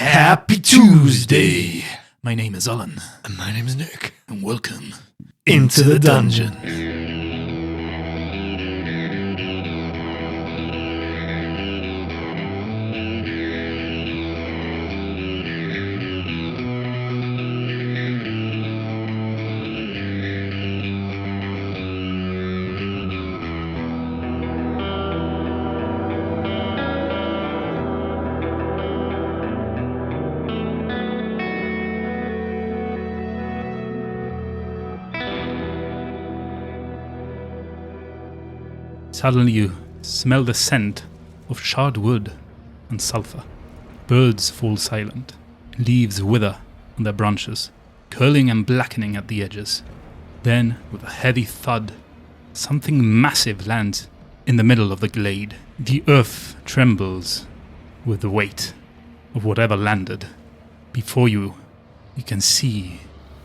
Happy Tuesday! My name is Alan. And my name is Nick. And welcome into the dungeon. Suddenly you smell the scent of charred wood and sulfur. Birds fall silent. Leaves wither on their branches, curling and blackening at the edges. Then, with a heavy thud, something massive lands in the middle of the glade. The earth trembles with the weight of whatever landed. Before you, you can see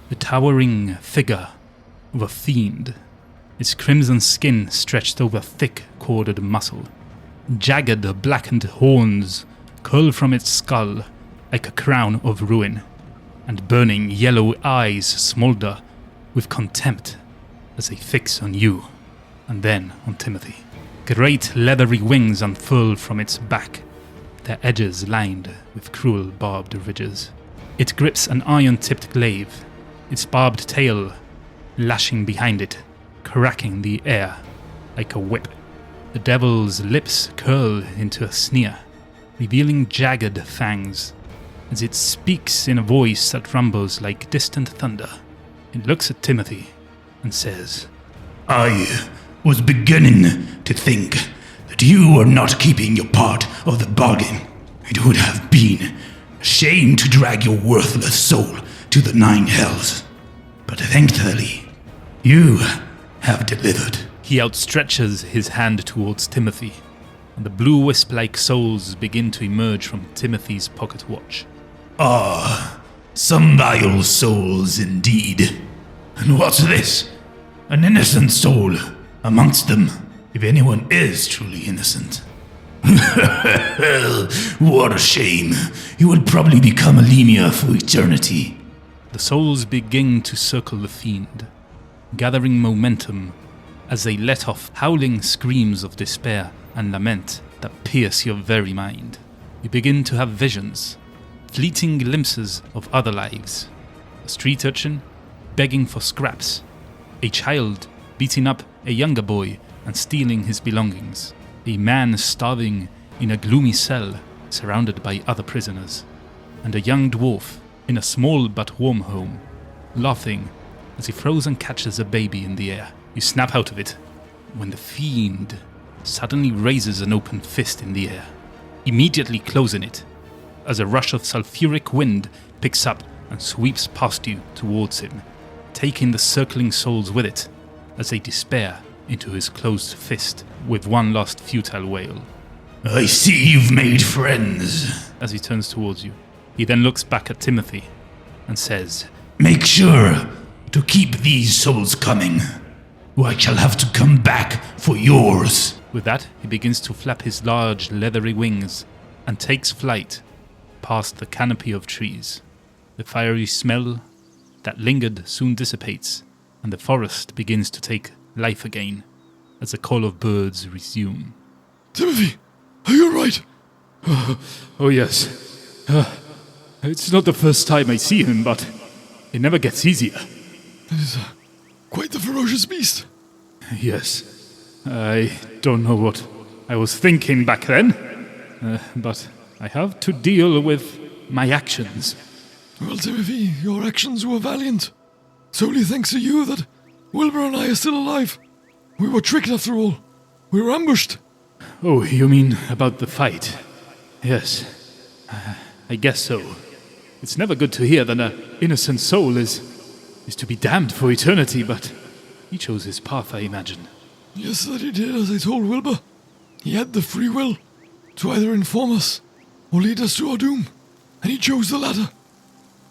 the towering figure of a fiend. Its crimson skin stretched over thick, corded muscle. Jagged, blackened horns curl from its skull like a crown of ruin, and burning yellow eyes smolder with contempt as they fix on you, and then on Timothy. Great leathery wings unfurl from its back, their edges lined with cruel barbed ridges. It grips an iron-tipped glaive, its barbed tail lashing behind it, cracking the air like a whip. The devil's lips curl into a sneer, revealing jagged fangs, as it speaks in a voice that rumbles like distant thunder. It looks at Timothy and says, I was beginning to think that you were not keeping your part of the bargain. It would have been a shame to drag your worthless soul to the nine hells. But thankfully, you have delivered. He outstretches his hand towards Timothy, and the blue wisp-like souls begin to emerge from Timothy's pocket watch. Ah, some vile souls indeed. And what's this? An innocent soul amongst them, if anyone is truly innocent. What a shame. You would probably become a lemur for eternity. The souls begin to circle the fiend, gathering momentum as they let off howling screams of despair and lament that pierce your very mind. You begin to have visions, fleeting glimpses of other lives. A street urchin begging for scraps, a child beating up a younger boy and stealing his belongings, a man starving in a gloomy cell surrounded by other prisoners, and a young dwarf in a small but warm home, laughing as he throws and catches a baby in the air. You snap out of it when the fiend suddenly raises an open fist in the air, immediately closing it as a rush of sulfuric wind picks up and sweeps past you towards him, taking the circling souls with it as they despair into his closed fist with one last futile wail. I see you've made friends. As he turns towards you, he then looks back at Timothy and says, Make sure to keep these souls coming, or I shall have to come back for yours. With that, he begins to flap his large leathery wings and takes flight past the canopy of trees. The fiery smell that lingered soon dissipates, and the forest begins to take life again as the call of birds resume. Timothy, are you alright? Oh yes. It's not the first time I see him, but it never gets easier. It is quite the ferocious beast. Yes. I don't know what I was thinking back then, but I have to deal with my actions. Well, Timothy, your actions were valiant. Solely thanks to you that Wilbur and I are still alive. We were tricked after all. We were ambushed. Oh, you mean about the fight? Yes. I guess so. It's never good to hear that an innocent soul is to be damned for eternity, but he chose his path, I imagine. Yes, that he did, as I told Wilbur. He had the free will to either inform us or lead us to our doom, and he chose the latter.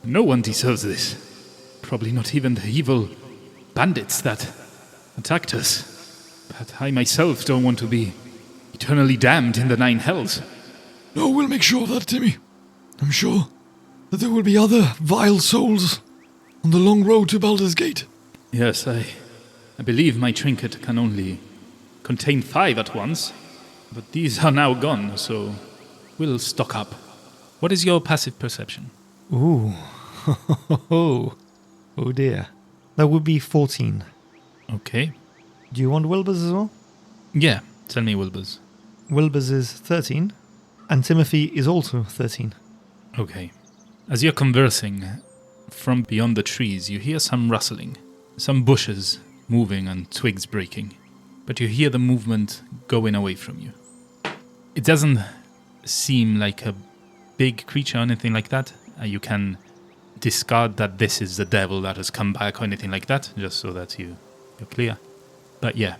No one deserves this. Probably not even the evil bandits that attacked us. But I myself don't want to be eternally damned in the nine hells. No, we'll make sure of that, Timmy. I'm sure that there will be other vile souls on the long road to Baldur's Gate? Yes, I believe my trinket can only contain 5 at once, but these are now gone, so we'll stock up. What is your passive perception? Ooh. Oh dear. That would be 14. Okay. Do you want Wilbur's as well? Yeah, tell me Wilbur's. Wilbur's is 13, and Timothy is also 13. Okay. As you're conversing, from beyond the trees, you hear some rustling, some bushes moving and twigs breaking, but you hear the movement going away from you. It doesn't seem like a big creature or anything like that. You can discard that this is the devil that has come back or anything like that, just so that you're clear. But yeah,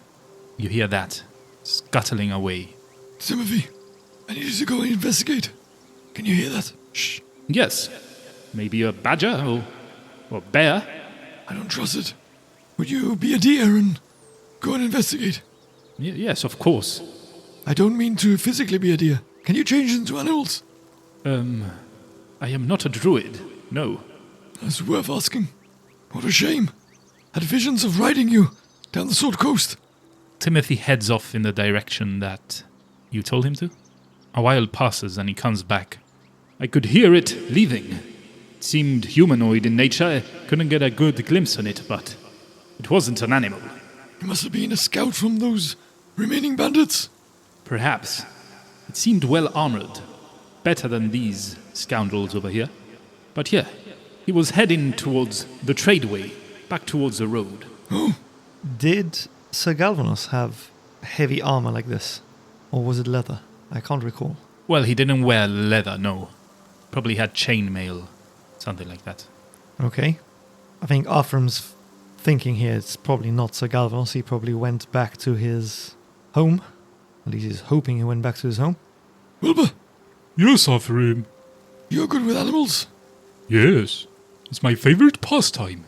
you hear that scuttling away. Timothy, I need you to go and investigate. Can you hear that? Shh. Yes, maybe a badger or bear. I don't trust it. Would you be a deer and go and investigate? Yes, of course. I don't mean to physically be a deer. Can you change into animals? I am not a druid, no. That's worth asking. What a shame. Had visions of riding you down the Sword Coast. Timothy heads off in the direction that you told him to. A while passes and he comes back. I could hear it leaving. It seemed humanoid in nature. I couldn't get a good glimpse on it, but it wasn't an animal. You must have been a scout from those remaining bandits. Perhaps. It seemed well armored. Better than these scoundrels over here. But yeah, he was heading towards the tradeway, back towards the road. Oh, Did Sir Galvanos have heavy armor like this? Or was it leather? I can't recall. Well, he didn't wear leather, no. Probably had chainmail, something like that. Okay. I think Arfharim's thinking here it's probably not Sir Galvanos. He probably went back to his home. At least he's hoping he went back to his home. Wilbur, Yes, Arfharim. you're good with animals. Yes. It's my favorite pastime.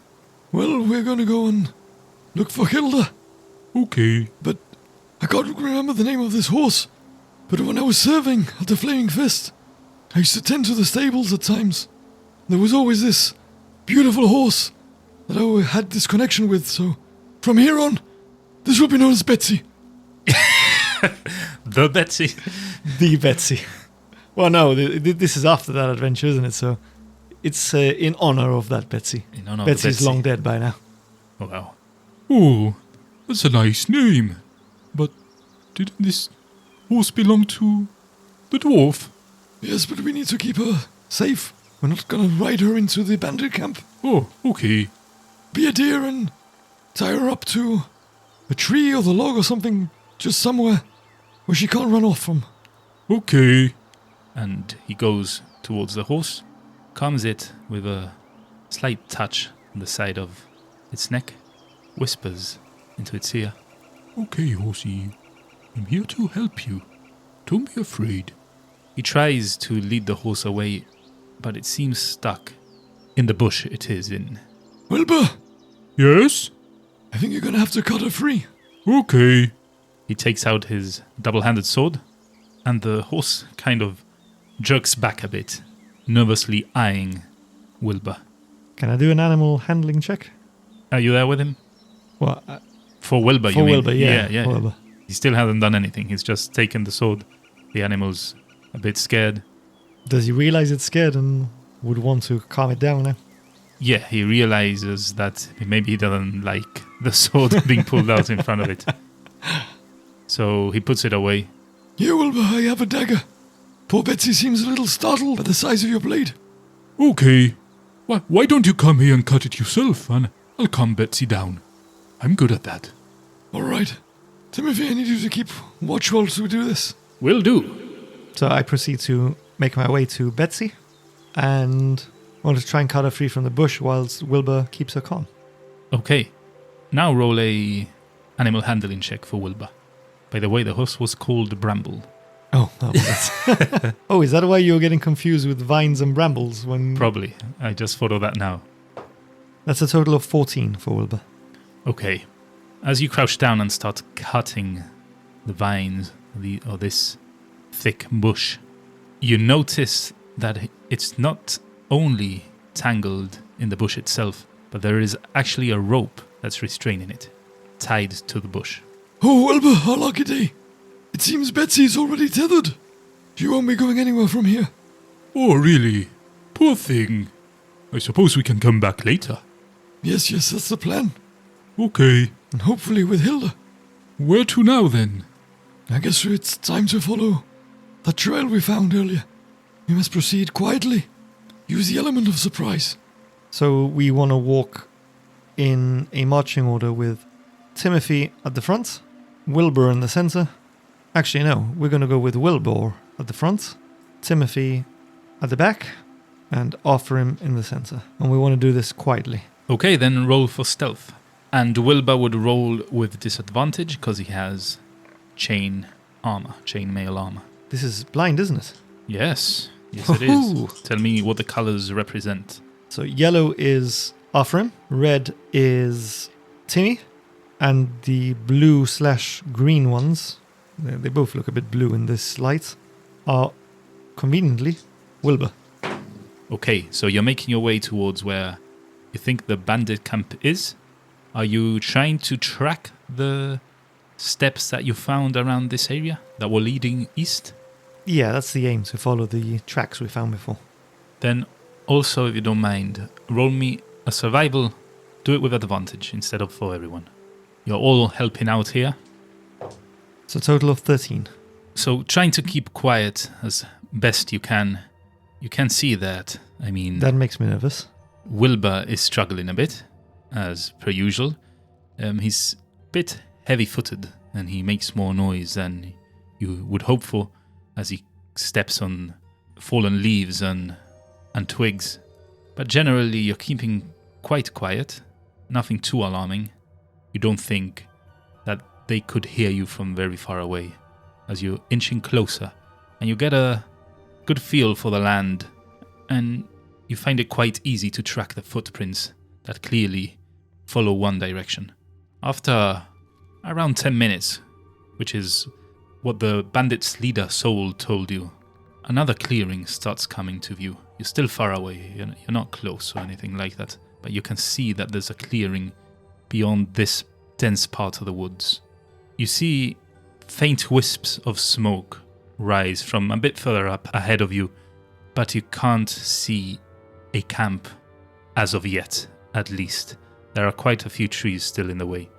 Well, we're going to go and look for Hilda. Okay. But I can't remember the name of this horse. But when I was serving at the Flaming Fist, I used to tend to the stables at times. There was always this beautiful horse that I had this connection with, so from here on, this will be known as Betsy. The Betsy. The Betsy. Well, no, this is after that adventure, isn't it? So it's in honor of that Betsy. In honor of Betsy's Betsy. long dead by now. Oh, wow. Oh, that's a nice name. But didn't this horse belong to the dwarf? Yes, but we need to keep her safe. We're not gonna ride her into the bandit camp. Oh, okay. Be a deer and tie her up to a tree or the log or something, just somewhere where she can't run off from. Okay. And he goes towards the horse, calms it with a slight touch on the side of its neck, whispers into its ear. Okay, horsey. I'm here to help you. Don't be afraid. He tries to lead the horse away, but it seems stuck in the bush it is in. Wilbur, Yes? I think you're gonna have to cut her free. Okay. He takes out his double-handed sword, and the horse kind of jerks back a bit, nervously eyeing Wilbur. Can I do an animal handling check? Are you there with him? Well, For Wilbur, for you mean? Wilbur, yeah. Yeah. For Wilbur. He still hasn't done anything. He's just taken the sword. The animal's a bit scared. Does he realize it's scared and would want to calm it down now? Yeah, he realizes that maybe he doesn't like the sword being pulled out in front of it. So he puts it away. Here, Wilbur, I have a dagger. Poor Betsy seems a little startled by the size of your blade. Okay. Why don't you come here and cut it yourself, and I'll calm Betsy down. I'm good at that. All right. Timothy, I need you to keep watch whilst we do this. Will do. So I proceed to make my way to Betsy and want to try and cut her free from the bush whilst Wilbur keeps her calm. Okay. Now roll a animal handling check for Wilbur. By the way, the horse was called Bramble. Oh, that's oh, is that why you're getting confused with vines and brambles when... Probably. I just thought of that now. That's a total of 14 for Wilbur. Okay. As you crouch down and start cutting the vines or this thick bush, you notice that it's not only tangled in the bush itself, but there is actually a rope that's restraining it, tied to the bush. Oh, Wilbur, our lucky day. It seems Betsy's already tethered. She won't be going anywhere from here. Oh, really? Poor thing. I suppose we can come back later. Yes, that's the plan. Okay. And hopefully with Hilda. Where to now, then? I guess it's time to follow that trail we found earlier. We must proceed quietly. Use the element of surprise. So we want to walk in a marching order with Timothy at the front, Wilbur in the center. Actually, no, we're going to go with Wilbur at the front, Timothy at the back, and Arfharim in the center. And we want to do this quietly. Okay, then roll for stealth. And Wilbur would roll with disadvantage because he has chain mail armor. This is blind, isn't it? Yes, it is. Tell me what the colors represent. So yellow is Arfharim, red is Timmy, and the blue/green ones, they both look a bit blue in this light, are conveniently Wilbur. Okay, so you're making your way towards where you think the bandit camp is. Are you trying to track the steps that you found around this area that were leading east? Yeah, that's the aim, to follow the tracks we found before. Then also, if you don't mind, roll me a survival. Do it with advantage instead of for everyone. You're all helping out here. It's a total of 13. So trying to keep quiet as best you can. You can see that, That makes me nervous. Wilbur is struggling a bit, as per usual. He's a bit heavy-footed, and he makes more noise than you would hope for as he steps on fallen leaves and twigs. But generally, you're keeping quite quiet, nothing too alarming. You don't think that they could hear you from very far away as you're inching closer, and you get a good feel for the land, and you find it quite easy to track the footprints that clearly follow one direction. After around 10 minutes, which is what the bandits' leader Soul told you, another clearing starts coming to view. You're still far away, you're not close or anything like that, but you can see that there's a clearing beyond this dense part of the woods. You see faint wisps of smoke rise from a bit further up ahead of you, but you can't see a camp as of yet, at least. There are quite a few trees still in the way.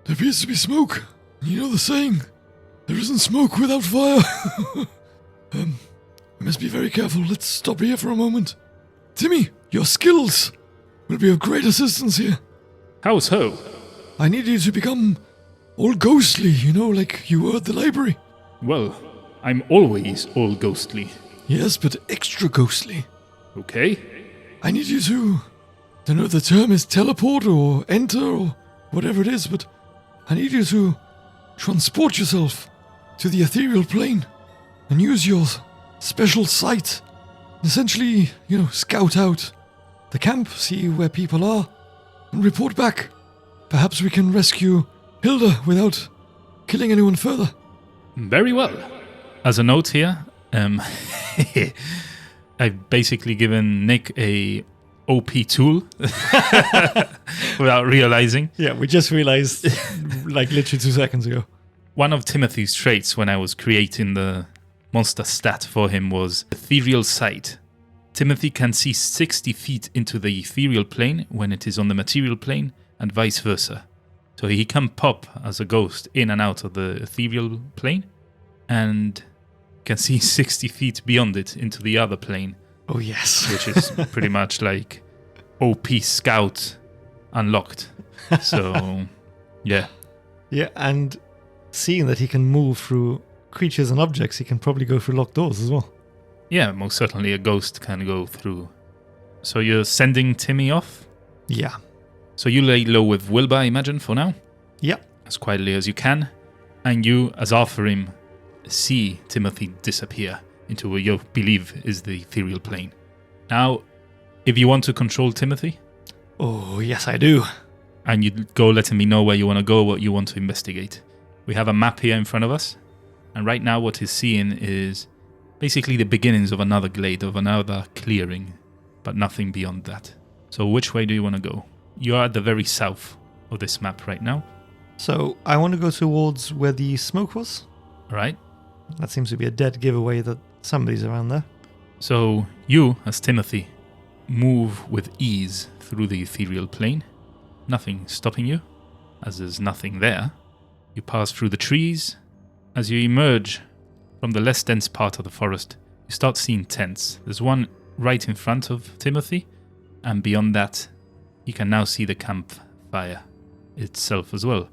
There appears to be smoke. You know the saying, there isn't smoke without fire. We must be very careful. Let's stop here for a moment. Timmy, your skills will be of great assistance here. How so? I need you to become all ghostly, like you were at the library. Well, I'm always all ghostly. Yes, but extra ghostly. Okay. I need you to, I don't know if the term is teleport or enter or whatever it is, but I need you to transport yourself to the ethereal plane and use your special sight. Essentially, scout out the camp, see where people are, and report back. Perhaps we can rescue Hilda without killing anyone further. Very well. As a note here, I've basically given Nick a OP tool without realizing. Yeah, we just realized like literally 2 seconds ago. One of Timothy's traits when I was creating the monster stat for him was ethereal sight. Timothy can see 60 feet into the ethereal plane when it is on the material plane, and vice versa. So he can pop as a ghost in and out of the ethereal plane, and can see 60 feet beyond it into the other plane. Oh yes. Which is pretty much like OP Scout unlocked. So, yeah. Yeah, and seeing that he can move through creatures and objects, he can probably go through locked doors as well. Yeah, most certainly a ghost can go through. So you're sending Timmy off? Yeah. So you lay low with Wilbur, I imagine, for now? Yeah. As quietly as you can. And you, as Arfharim, see Timothy disappear into what you believe is the ethereal plane. Now, if you want to control Timothy... Oh, yes, I do. And you go letting me know where you want to go, what you want to investigate. We have a map here in front of us. And right now what he's seeing is basically the beginnings of another glade, of another clearing. but nothing beyond that. So which way do you want to go? You are at the very south of this map right now. So I want to go towards where the smoke was. All right? That seems to be a dead giveaway that somebody's around there. So you, as Timothy, move with ease through the ethereal plane. Nothing stopping you, as there's nothing there. You pass through the trees. As you emerge from the less dense part of the forest, you start seeing tents. There's one right in front of Timothy, and beyond that, you can now see the campfire itself as well.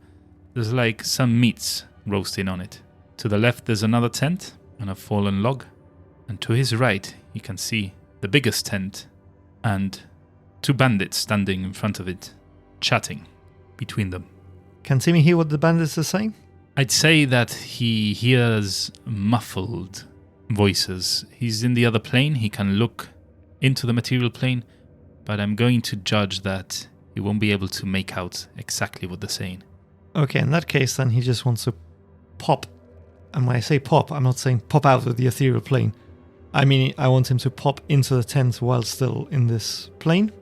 There's like some meats roasting on it. To the left, there's another tent and a fallen log. And to his right, you can see the biggest tent and 2 bandits standing in front of it, chatting between them. Can Timmy hear what the bandits are saying? I'd say that he hears muffled voices. He's in the other plane. He can look into the material plane, but I'm going to judge that he won't be able to make out exactly what they're saying. Okay, in that case, then he just wants to pop. And when I say pop, I'm not saying pop out of the ethereal plane. I mean, I want him to pop into the tent while still in this plane.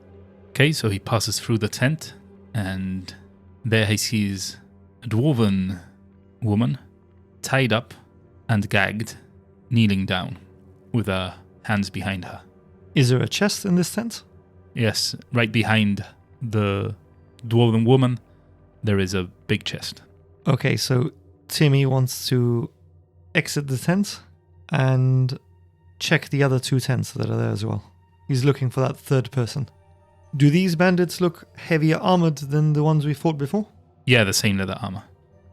Okay, so he passes through the tent, and there he sees a dwarven woman, tied up and gagged, kneeling down, with her hands behind her. Is there a chest in this tent? Yes, right behind the dwarven woman, there is a big chest. Okay, so Timmy wants to exit the tent and check the other 2 tents that are there as well. He's looking for that third person. Do these bandits look heavier armored than the ones we fought before? Yeah, the same leather armor.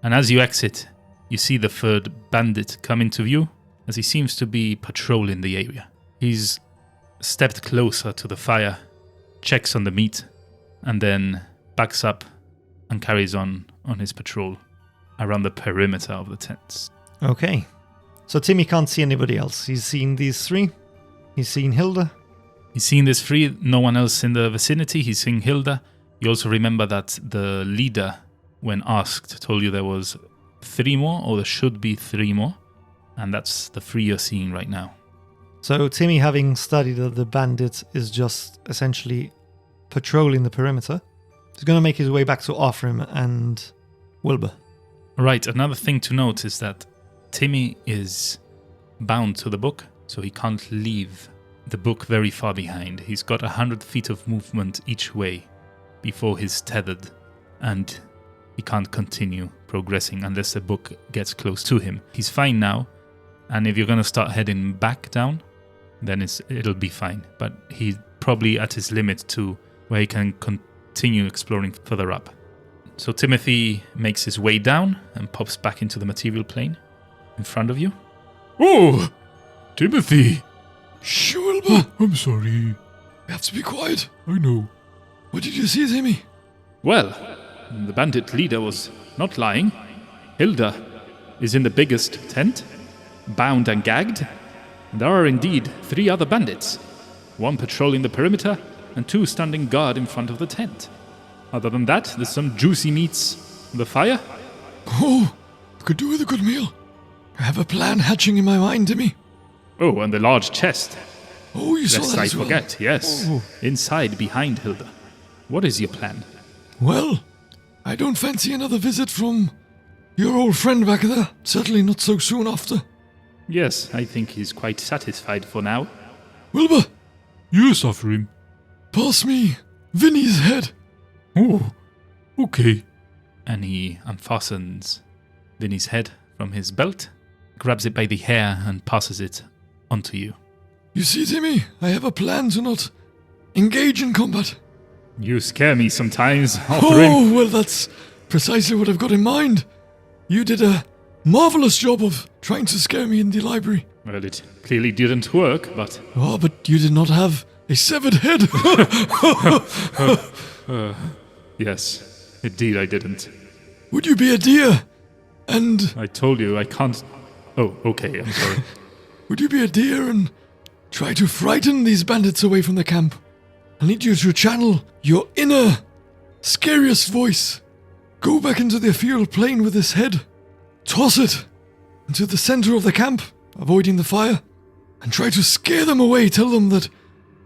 And as you exit, you see the third bandit come into view, as he seems to be patrolling the area. He's stepped closer to the fire, checks on the meat, and then backs up and carries on his patrol around the perimeter of the tents. Okay. So Timmy can't see anybody else. He's seen these 3. He's seen Hilda. He's seen this 3, no one else in the vicinity. He's seen Hilda. You also remember that the leader, when asked, told you there was 3 more, or there should be 3 more. And that's the 3 you're seeing right now. So Timmy, having studied that the bandit is just essentially patrolling the perimeter, is going to make his way back to Arfharim and Wilbur. Right, another thing to note is that Timmy is bound to the book, so he can't leave the book very far behind. He's got 100 feet of movement each way before he's tethered, and he can't continue progressing unless the book gets close to him. He's fine now, and if you're going to start heading back down, then it'll be fine. But he's probably at his limit to where he can continue exploring further up. So Timothy makes his way down and pops back into the material plane in front of you. Oh! Timothy! Shh, Wilbur. I'm sorry. You have to be quiet. I know. What did you see, Timmy? Well, the bandit leader was not lying. Hilda is in the biggest tent, bound and gagged. And there are indeed 3 other bandits, 1 patrolling the perimeter and 2 standing guard in front of the tent. Other than that, there's some juicy meats on the fire. Oh, could do with a good meal. I have a plan hatching in my mind, Timmy. Oh, and the large chest. Oh, you saw Lest that I as well. forget, yes. Oh. Inside, behind Hilda. What is your plan? Well, I don't fancy another visit from your old friend back there. Certainly not so soon after. Yes, I think he's quite satisfied for now. Wilbur, Yes, Arfharim. pass me Vinny's head. Oh, okay. And he unfastens Vinny's head from his belt, grabs it by the hair and passes it onto you. You see, Timmy, I have a plan to not engage in combat. You scare me sometimes, Arfharim. Oh, well, that's precisely what I've got in mind. You did a marvelous job of trying to scare me in the library. Well, it clearly didn't work, but... Oh, but you did not have a severed head. Yes, indeed I didn't. Would you be a deer? And I told you I can't... Oh, okay, I'm sorry. would you be a deer and try to frighten these bandits away from the camp? I need you to channel your inner, scariest voice. Go back into the ethereal plane with this head. Toss it into the center of the camp, avoiding the fire, and try to scare them away. Tell them that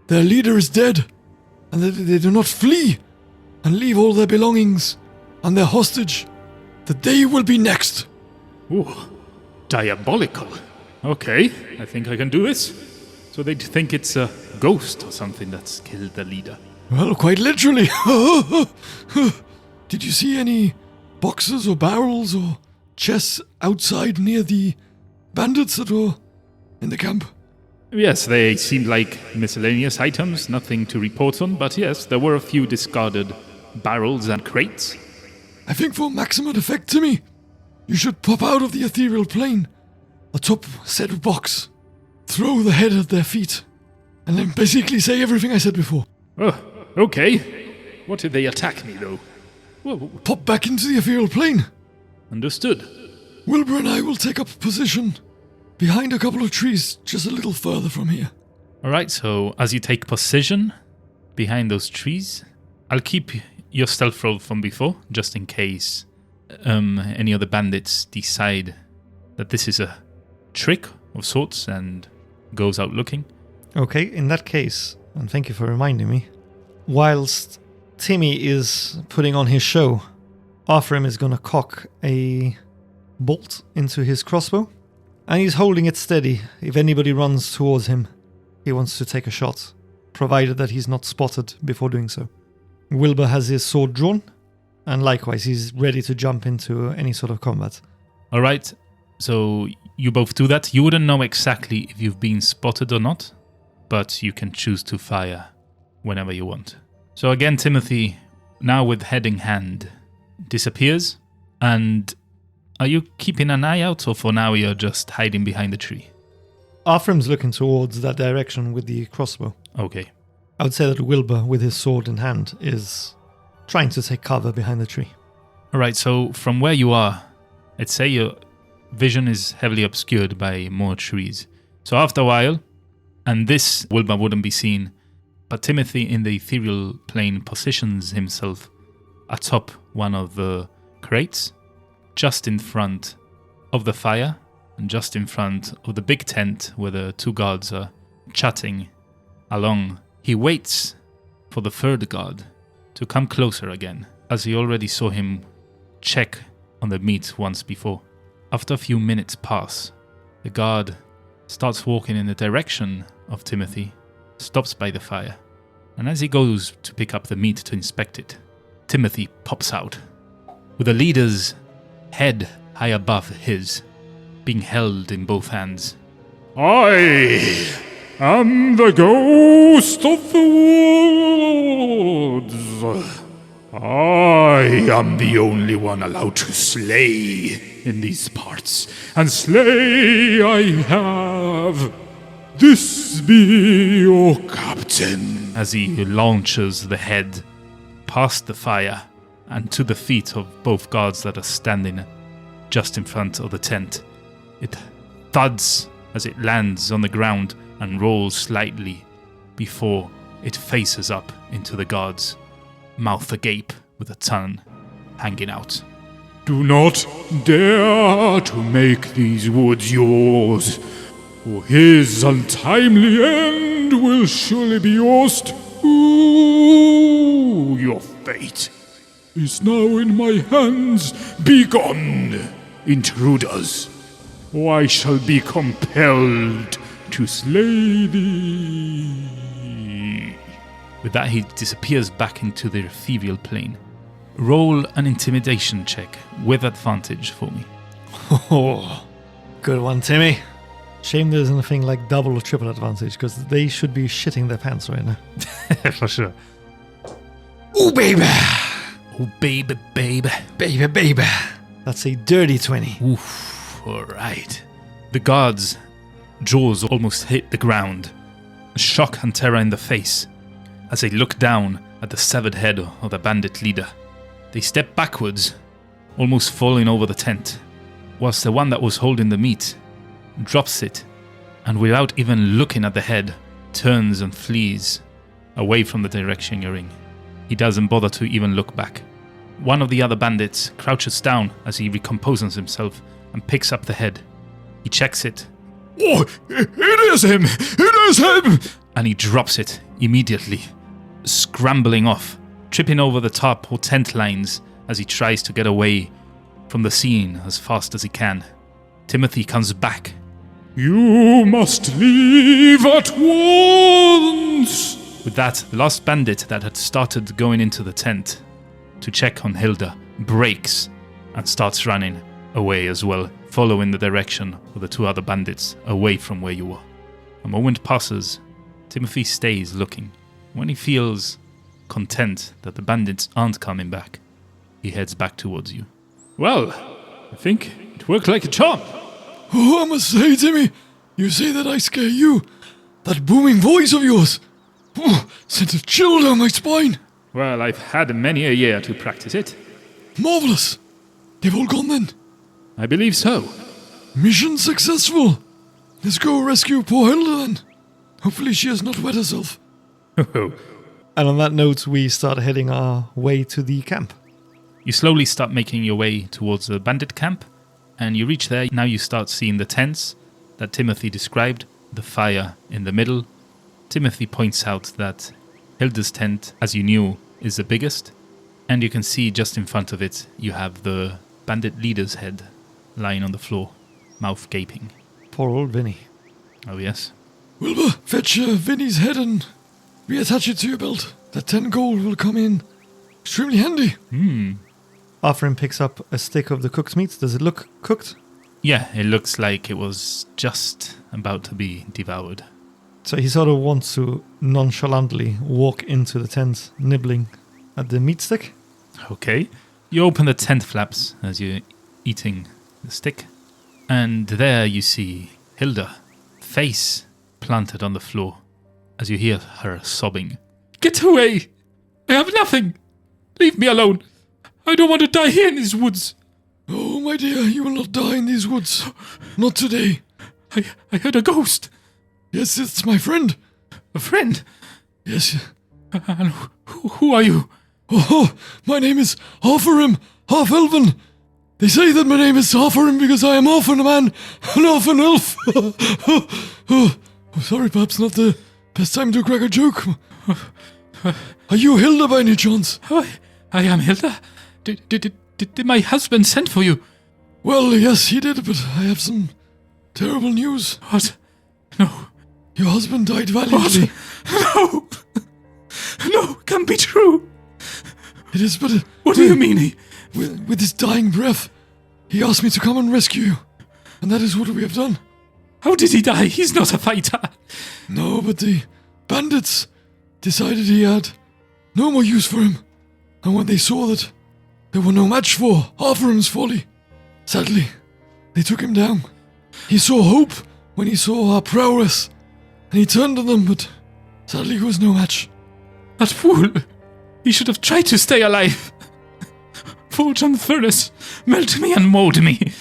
their leader is dead, and that they do not flee and leave all their belongings and their hostage, that they will be next. Ooh, diabolical. Okay, I think I can do this. So they'd think it's a ghost or something that's killed the leader. Well, quite literally. Did you see any boxes or barrels or chests outside near the bandits that were in the camp? Yes, they seemed like miscellaneous items, nothing to report on, but yes, there were a few discarded barrels and crates. I think for maximum effect, Timmy, you should pop out of the ethereal plane atop said box, throw the head at their feet, and then basically say everything I said before. Oh, okay. What did they attack me, though? Well, Pop back into the ethereal plane. understood. Wilbur and I will take up position behind a couple of trees just a little further from here. Alright, so as you take position behind those trees, I'll keep your stealth roll from before, just in case any other bandits decide that this is a trick of sorts and goes out looking. Okay, in that case, and thank you for reminding me, whilst Timmy is putting on his show, Arfharim is going to cock a bolt into his crossbow, and he's holding it steady. If anybody runs towards him, he wants to take a shot, provided that he's not spotted before doing so. Wilbur has his sword drawn, and likewise, he's ready to jump into any sort of combat. Alright, so you both do that. You wouldn't know exactly if you've been spotted or not, but you can choose to fire whenever you want. So again, Timothy, now with head in hand, disappears. And are you keeping an eye out, or for now you're just hiding behind the tree? Arfharim's looking towards that direction with the crossbow. Okay. I would say that Wilbur, with his sword in hand, is trying to take cover behind the tree. Alright, so from where you are, I'd say your vision is heavily obscured by more trees. So after a while, and this Wilbur wouldn't be seen, but Timothy in the ethereal plane positions himself atop one of the crates, just in front of the fire, and just in front of the big tent where the two guards are chatting along. He waits for the third guard to come closer again, as he already saw him check on the meat once before. After a few minutes pass, the guard starts walking in the direction of Timothy, stops by the fire, and as he goes to pick up the meat to inspect it, Timothy pops out, with the leader's head high above his, being held in both hands. I am the ghost of the woods. I am the only one allowed to slay in these parts. And slay I have. This be your captain. As he launches the head past the fire and to the feet of both guards that are standing just in front of the tent. It thuds as it lands on the ground and rolls slightly before it faces up into the guards, mouth agape with a tongue hanging out. Do not dare to make these woods yours, or his untimely end will surely be yours too. Your fate is now in my hands. Begone, intruders, or I shall be compelled to slay thee. With that, he disappears back into the ethereal plane. Roll an intimidation check with advantage for me. Oh, good one, Timmy. Shame there isn't a thing like double or triple advantage, because they should be shitting their pants right now. For sure. Ooh, baby! Oh, baby, baby. Baby, baby. That's a dirty 20. Oof, alright. The guards' jaws almost hit the ground. Shock and terror in the face as they look down at the severed head of the bandit leader. They step backwards, almost falling over the tent, whilst the one that was holding the meat drops it, and without even looking at the head, turns and flees away from the direction you're in. He doesn't bother to even look back. One of the other bandits crouches down as he recomposes himself and picks up the head. He checks it. Oh, it is him! It is him! and he drops it immediately, scrambling off, tripping over the top or tent lines as he tries to get away from the scene as fast as he can. Timothy comes back. You must leave at once! With that, the last bandit that had started going into the tent to check on Hilda breaks and starts running away as well, following the direction of the two other bandits away from where you were. A moment passes. Timothy stays looking. When he feels content that the bandits aren't coming back, he heads back towards you. Well, I think it worked like a charm. Oh, I must say, Timmy, you say that I scare you. That booming voice of yours sent a chill down my spine. Well, I've had many a year to practice it. Marvelous. They've all gone then. I believe so. Mission successful. Let's go rescue poor Hilda then. Hopefully she has not wet herself. And on that note, we start heading our way to the camp. You slowly start making your way towards the bandit camp, and you reach there. Now you start seeing the tents that Timothy described, the fire in the middle. Timothy points out that Hilda's tent, as you knew, is the biggest, and you can see just in front of it you have the bandit leader's head lying on the floor, mouth gaping. Poor old Vinny. Oh yes. Wilbur, fetch Vinny's head and reattach it to your belt. That 10 gold will come in extremely handy. Arfharim picks up a stick of the cooked meat. Does it look cooked? Yeah, it looks like it was just about to be devoured. So he sort of wants to nonchalantly walk into the tent, nibbling at the meat stick. Okay. You open the tent flaps as you're eating the stick, and there you see Hilda, face planted on the floor, as you hear her sobbing. Get away! I have nothing! Leave me alone! I don't want to die here in these woods! Oh, my dear, you will not die in these woods. Not today. I heard a ghost! Yes, it's my friend. A friend? Yes. And who are you? Oh, my name is Arfharim, half-elven. They say that my name is Arfharim because I am often a man, and often elf. Oh, sorry, perhaps not the best time to crack a joke. Are you Hilda by any chance? I am Hilda. Did my husband send for you? Well, yes, he did, but I have some terrible news. What? No. Your husband died valiantly. No! No, can't be true! It is, but... What do you mean? With his dying breath, he asked me to come and rescue you. And that is what we have done. How did he die? He's not a fighter. No, but the bandits decided he had no more use for him. And when they saw that they were no match for Arfharim's folly, sadly, they took him down. He saw hope when he saw our prowess, and he turned on them, but sadly he was no match. That fool! He should have tried to stay alive. Forge on the furnace, melt me and mold me.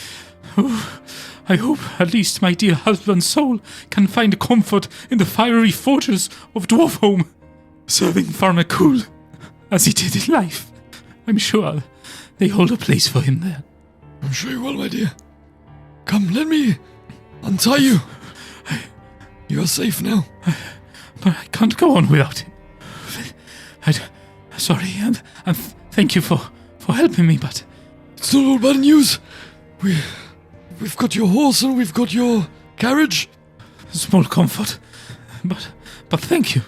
Oh, I hope at least my dear husband's soul can find comfort in the fiery forges of Dwarf Home, serving Farmer Cool as he did in life. I'm sure they hold a place for him there. I'm sure you will, my dear. Come, let me untie you. You are safe now. But I can't go on without him. Sorry, and thank you for helping me, but... It's not all bad news. We've got your horse and we've got your carriage. Small comfort, but thank you.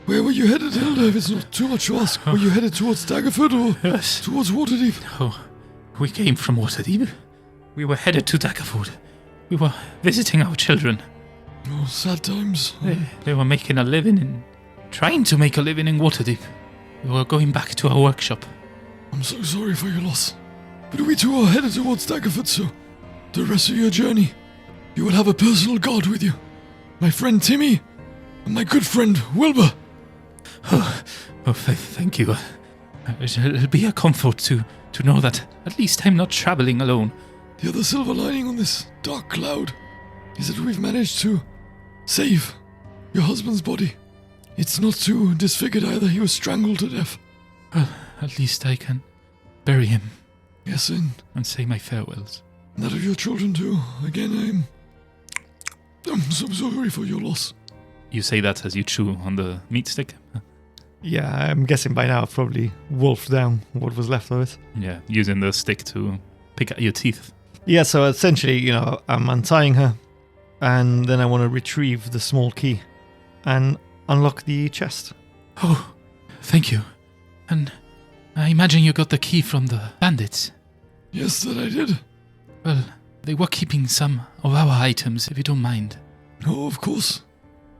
Where were you headed, Hilda, if it's not too much to ask? Were you headed towards Daggerford or Yes. towards Waterdeep? Oh, we came from Waterdeep. We were headed to Daggerford. We were visiting our children. Oh, sad times. They were making a living trying to make a living in Waterdeep. We were going back to our workshop. I'm so sorry for your loss. But we too are headed towards Daggerford, so the rest of your journey, you will have a personal guard with you. My friend Timmy and my good friend Wilbur. Thank you. It'll be a comfort to know that at least I'm not traveling alone. The other silver lining on this dark cloud is that we've managed to save your husband's body. It's not too disfigured either. He was strangled to death. Well, at least I can bury him. Yes, and say my farewells. And that of your children too. Again, I'm so sorry for your loss. You say that as you chew on the meat stick? Yeah, I'm guessing by now I've probably wolfed down what was left of it. Yeah, using the stick to pick at your teeth. Yeah, so essentially, I'm untying her, and then I want to retrieve the small key and unlock the chest. Oh, thank you. And I imagine you got the key from the bandits. Yes, that I did. Well, they were keeping some of our items, if you don't mind. No, of course.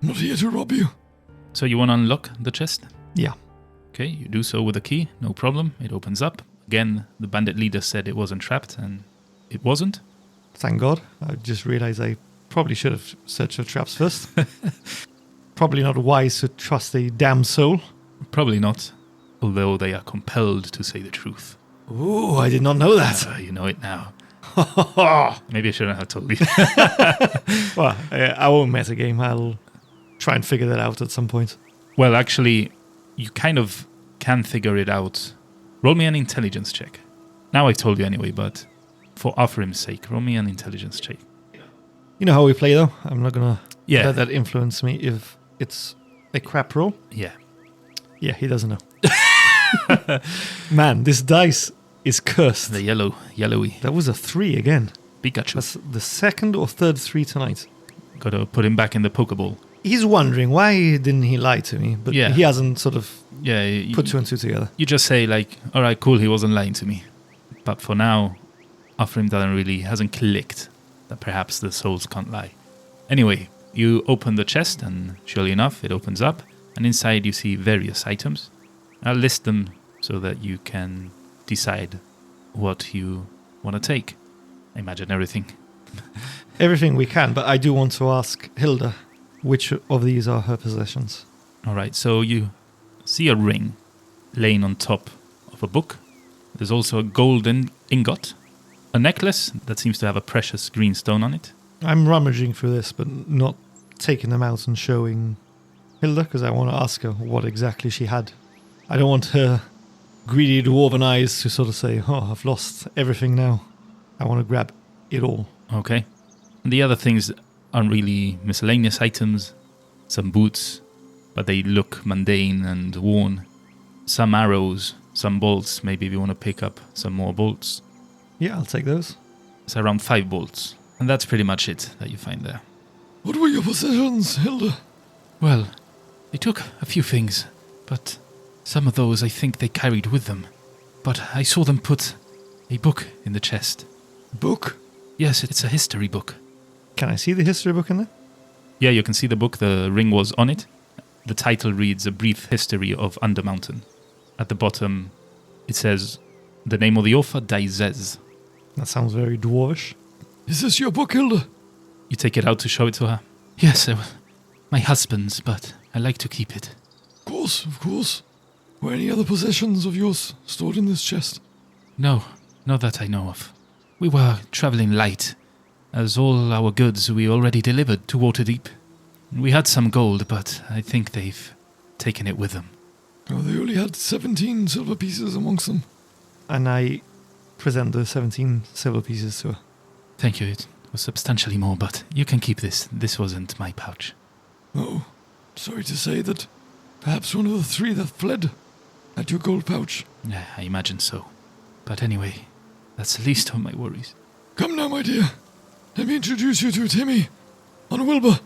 I'm not here to rob you. So you want to unlock the chest? Yeah. Okay, you do so with a key, no problem. It opens up. Again, the bandit leader said it wasn't trapped, and it wasn't. Thank God. I just realized I probably should have searched for traps first. Probably not wise to trust a damn soul. Probably not, although they are compelled to say the truth. Ooh, I did not know that. You know it now. Maybe I shouldn't have told you. Well, I won't mess a game. I'll try and figure that out at some point. Well, actually, you kind of can figure it out. Roll me an intelligence check. Now I've told you anyway, but for Arfharim's sake, roll me an intelligence check. You know how we play, though? I'm not going to Yeah. let that influence me if it's a crap roll. Yeah. Yeah, he doesn't know. Man, this dice is cursed. The yellowy That was a 3 again. Pikachu. That's the second or third 3 tonight. Got to put him back in the Pokeball. He's wondering, why didn't he lie to me? But Yeah. he hasn't sort of Yeah, put 2 and 2 together. you just say like, all right, cool, he wasn't lying to me. But for now, Arfharim hasn't clicked that perhaps the souls can't lie. Anyway, you open the chest, and surely enough, it opens up, and inside you see various items. I'll list them so that you can decide what you want to take. I imagine everything. Everything we can, but I do want to ask Hilda which of these are her possessions. All right, so you see a ring laying on top of a book. There's also a golden ingot, a necklace that seems to have a precious green stone on it. I'm rummaging through this, but not taking them out and showing Hilda, because I want to ask her what exactly she had. I don't want her greedy dwarven eyes to sort of say, oh, I've lost everything now. I want to grab it all. Okay. And the other things are really miscellaneous items, some boots, but they look mundane and worn. Some arrows, some bolts, maybe if you want to pick up some more bolts. Yeah, I'll take those. It's around 5 bolts. And that's pretty much it that you find there. What were your possessions, Hilda? Well, they took a few things, but some of those I think they carried with them. But I saw them put a book in the chest. Book? Yes, it's a history book. Can I see the history book in there? Yeah, you can see the book, the ring was on it. The title reads A Brief History of Undermountain. At the bottom, it says, the name of the author, Daizez. That sounds very dwarvish. Is this your book, Hilda? You take it out to show it to her. Yes, my husband's, but I like to keep it. Of course. Were any other possessions of yours stored in this chest? No, not that I know of. We were traveling light, as all our goods we already delivered to Waterdeep. We had some gold, but I think they've taken it with them. Oh, they only had 17 silver pieces amongst them. And I present the 17 silver pieces to her. Thank you, it was substantially more, but you can keep this. This wasn't my pouch. Oh, sorry to say that perhaps one of the 3 that fled had your gold pouch. Yeah, I imagine so. But anyway, that's the least of my worries. Come now, my dear. Let me introduce you to Timmy. And Wilbur.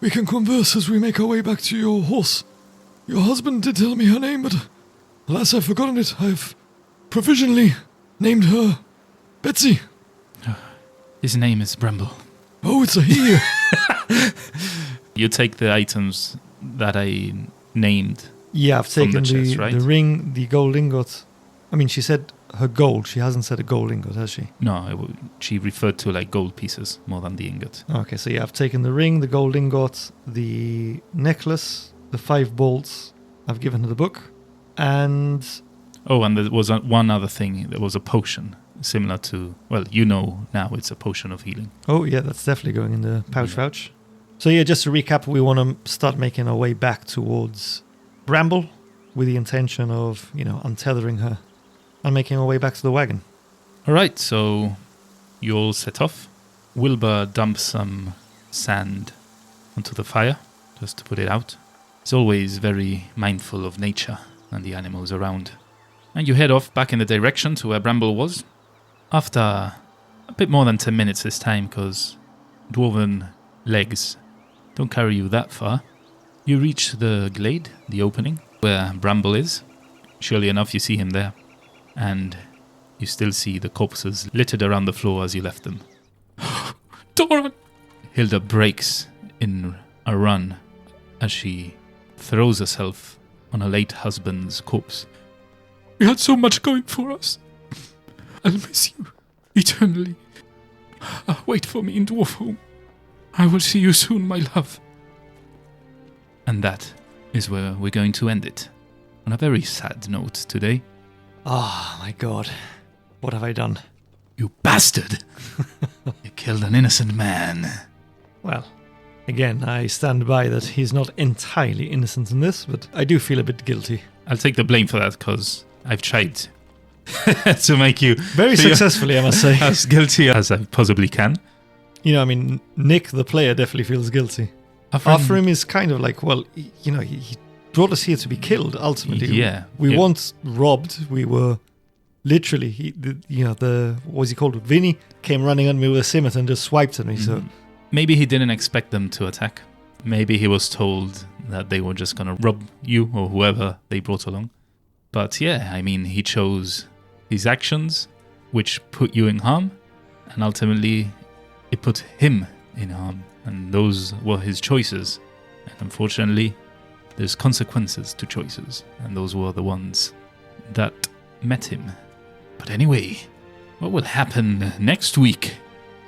We can converse as we make our way back to your horse. Your husband did tell me her name, but alas, I've forgotten it. I've provisionally named her Betsy. His name is Bramble. Oh, it's a he. You take the items that I named. Yeah, I've From taken the chest, right? the ring, the gold ingot. I mean, she said her gold. She hasn't said a gold ingot, has she? No, she referred to like gold pieces more than the ingot. Okay, so yeah, I've taken the ring, the gold ingot, the necklace, the 5 bolts. I've given her the book. And Oh, and there was one other thing. There was a potion similar to, well, you know now it's a potion of healing. oh yeah, that's definitely going in the pouch. So yeah, just to recap, we want to start making our way back towards Bramble with the intention of, untethering her and making our way back to the wagon. All right, so you all set off. Wilbur dumps some sand onto the fire. just to put it out. He's always very mindful of nature and the animals around. And you head off back in the direction to where Bramble was. After a bit more than 10 minutes this time, because dwarven legs don't carry you that far, you reach the glade, the opening, where Bramble is. Surely enough, you see him there. And you still see the corpses littered around the floor as you left them. Doran! Hilda breaks in a run as she throws herself on her late husband's corpse. We had so much going for us. I'll miss you eternally. Wait for me in Dwarf Home. I will see you soon, my love. And that is where we're going to end it. On a very sad note today. Oh my god. What have I done? You bastard! You killed an innocent man. Well, again, I stand by that he's not entirely innocent in this, but I do feel a bit guilty. I'll take the blame for that because I've tried to make you Very feel successfully, I must say. as guilty as I possibly can. You know, I mean, Nick, the player, definitely feels guilty. Arfharim is kind of like, well, you know, he brought us here to be killed, ultimately. Yeah. We weren't robbed. We were literally, what was he called? Vinny came running at me with a scimitar and just swiped at me, so... Maybe he didn't expect them to attack. Maybe he was told that they were just going to rob you or whoever they brought along. But yeah, I mean, he chose his actions, which put you in harm, and ultimately it put him in harm. And those were his choices. And unfortunately, there's consequences to choices, and those were the ones that met him. But anyway, what will happen next week?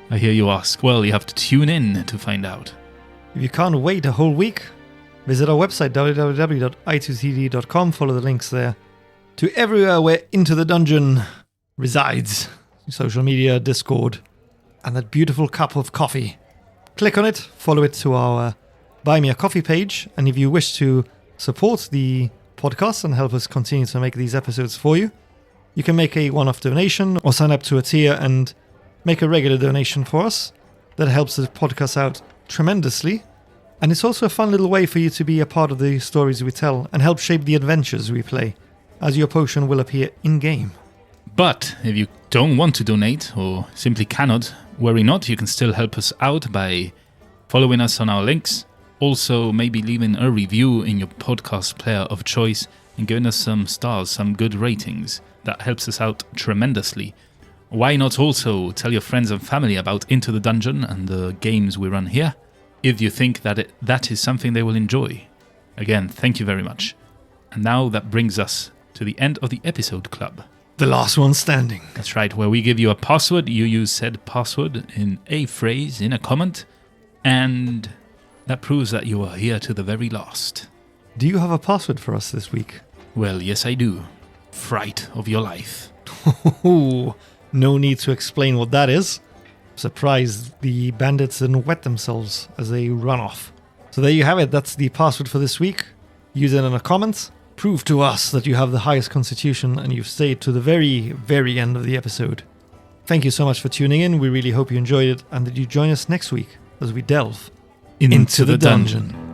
I hear you ask. Well, you have to tune in to find out. If you can't wait a whole week, visit our website, www.i2cd.com. Follow the links there to everywhere where Into the Dungeon resides. Social media, Discord, and that beautiful cup of coffee. Click on it, follow it to our Buy Me a Coffee page, and if you wish to support the podcast and help us continue to make these episodes for you, you can make a one-off donation or sign up to a tier and make a regular donation for us. That helps the podcast out tremendously. And it's also a fun little way for you to be a part of the stories we tell and help shape the adventures we play, as your potion will appear in-game. But if you don't want to donate or simply cannot, worry not, you can still help us out by following us on our links. Also, maybe leaving a review in your podcast player of choice and giving us some stars, some good ratings. That helps us out tremendously. Why not also tell your friends and family about Into the Dungeon and the games we run here, if you think that that is something they will enjoy. Again, thank you very much. And now that brings us to the end of the episode club. The last one standing. That's right, where we give you a password, you use said password in a phrase, in a comment, and that proves that you are here to the very last. Do you have a password for us this week? Well, yes I do. Fright of your life. No need to explain what that is. Surprised the bandits didn't wet themselves as they run off. So there you have it, that's the password for this week. Use it in a comment. Prove to us that you have the highest constitution and you've stayed to the very, very end of the episode. Thank you so much for tuning in. We really hope you enjoyed it and that you join us next week as we delve into the dungeon.